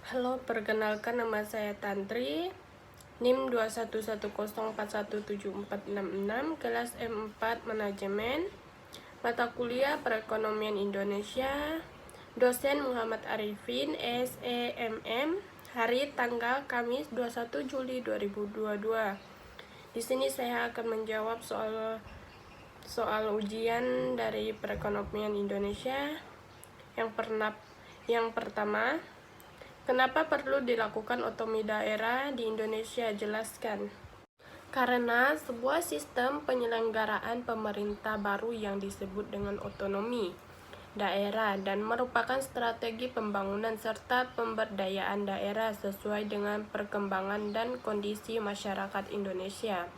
Halo, perkenalkan nama saya Tantri, NIM 21104174666, kelas M4 Manajemen, mata kuliah Perekonomian Indonesia, dosen Muhammad Arifin, SEMM, hari tanggal Kamis 21 Juli 2022. Di sini saya akan menjawab soal ujian dari Perekonomian Indonesia. Yang pertama, kenapa perlu dilakukan otonomi daerah di Indonesia? Jelaskan. Karena sebuah sistem penyelenggaraan pemerintah baru yang disebut dengan otonomi daerah dan merupakan strategi pembangunan serta pemberdayaan daerah sesuai dengan perkembangan dan kondisi masyarakat Indonesia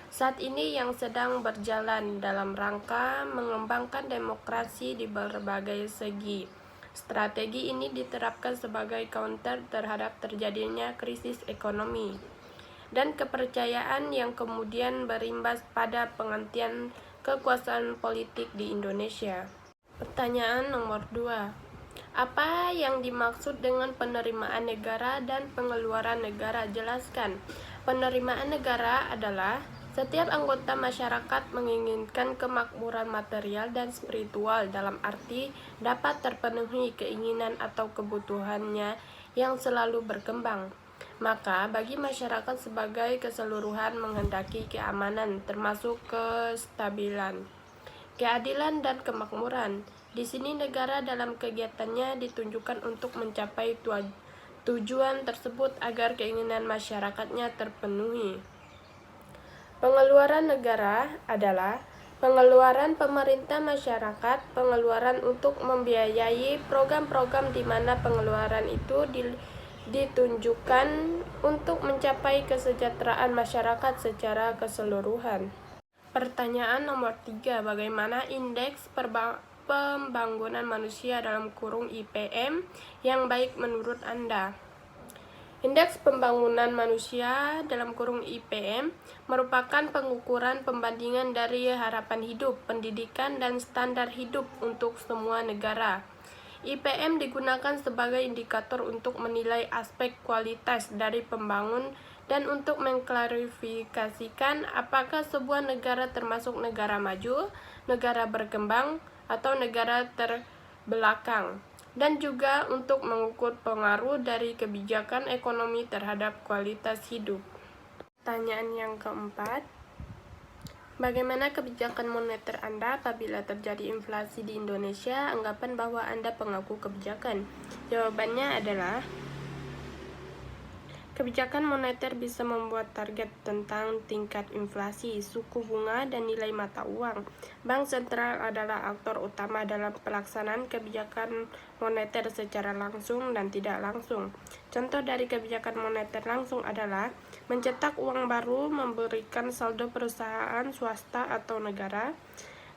saat ini yang sedang berjalan dalam rangka mengembangkan demokrasi di berbagai segi. Strategi ini diterapkan sebagai counter terhadap terjadinya krisis ekonomi dan kepercayaan yang kemudian berimbas pada penghentian kekuasaan politik di Indonesia. Pertanyaan nomor 2. Apa yang dimaksud dengan penerimaan negara dan pengeluaran negara? Jelaskan. Penerimaan negara adalah setiap anggota masyarakat menginginkan kemakmuran material dan spiritual dalam arti dapat terpenuhi keinginan atau kebutuhannya yang selalu berkembang. Maka bagi masyarakat sebagai keseluruhan menghendaki keamanan termasuk kestabilan, keadilan dan kemakmuran. Di sini negara dalam kegiatannya ditunjukkan untuk mencapai tujuan tersebut agar keinginan masyarakatnya terpenuhi. Pengeluaran negara adalah pengeluaran pemerintah masyarakat, pengeluaran untuk membiayai program-program di mana pengeluaran itu ditunjukkan untuk mencapai kesejahteraan masyarakat secara keseluruhan. Pertanyaan nomor 3. Bagaimana indeks pembangunan manusia (IPM) yang baik menurut Anda? Indeks pembangunan manusia (IPM) merupakan pengukuran pembandingan dari harapan hidup, pendidikan, dan standar hidup untuk semua negara. IPM digunakan sebagai indikator untuk menilai aspek kualitas dari pembangun dan untuk mengklarifikasikan apakah sebuah negara termasuk negara maju, negara berkembang, atau negara terbelakang, dan juga untuk mengukur pengaruh dari kebijakan ekonomi terhadap kualitas hidup. Pertanyaan yang keempat, bagaimana kebijakan moneter Anda apabila terjadi inflasi di Indonesia? Anggapan bahwa Anda pengaku kebijakan. Jawabannya adalah kebijakan moneter bisa membuat target tentang tingkat inflasi, suku bunga, dan nilai mata uang. Bank sentral adalah aktor utama dalam pelaksanaan kebijakan moneter secara langsung dan tidak langsung. Contoh dari kebijakan moneter langsung adalah mencetak uang baru, memberikan saldo perusahaan swasta atau negara,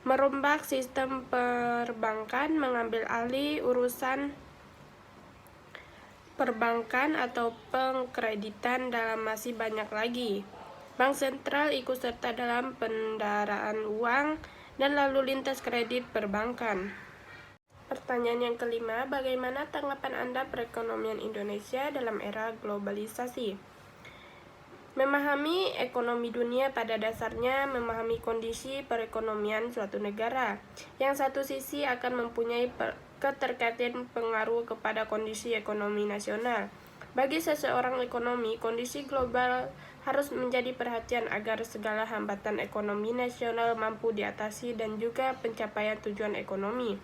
merombak sistem perbankan, mengambil alih urusan perbankan atau pengkreditan, dalam masih banyak lagi. Bank sentral ikut serta dalam pendaraan uang dan lalu lintas kredit perbankan. Pertanyaan yang kelima, bagaimana tanggapan Anda perekonomian Indonesia dalam era globalisasi? Memahami ekonomi dunia pada dasarnya memahami kondisi perekonomian suatu negara. Yang satu sisi akan mempunyai keterkaitan pengaruh kepada kondisi ekonomi nasional. Bagi seseorang ekonomi, kondisi global harus menjadi perhatian agar segala hambatan ekonomi nasional mampu diatasi dan juga pencapaian tujuan ekonomi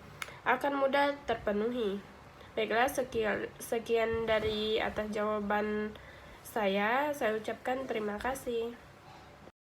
akan mudah terpenuhi. Baiklah, sekian dari atas jawaban saya ucapkan terima kasih.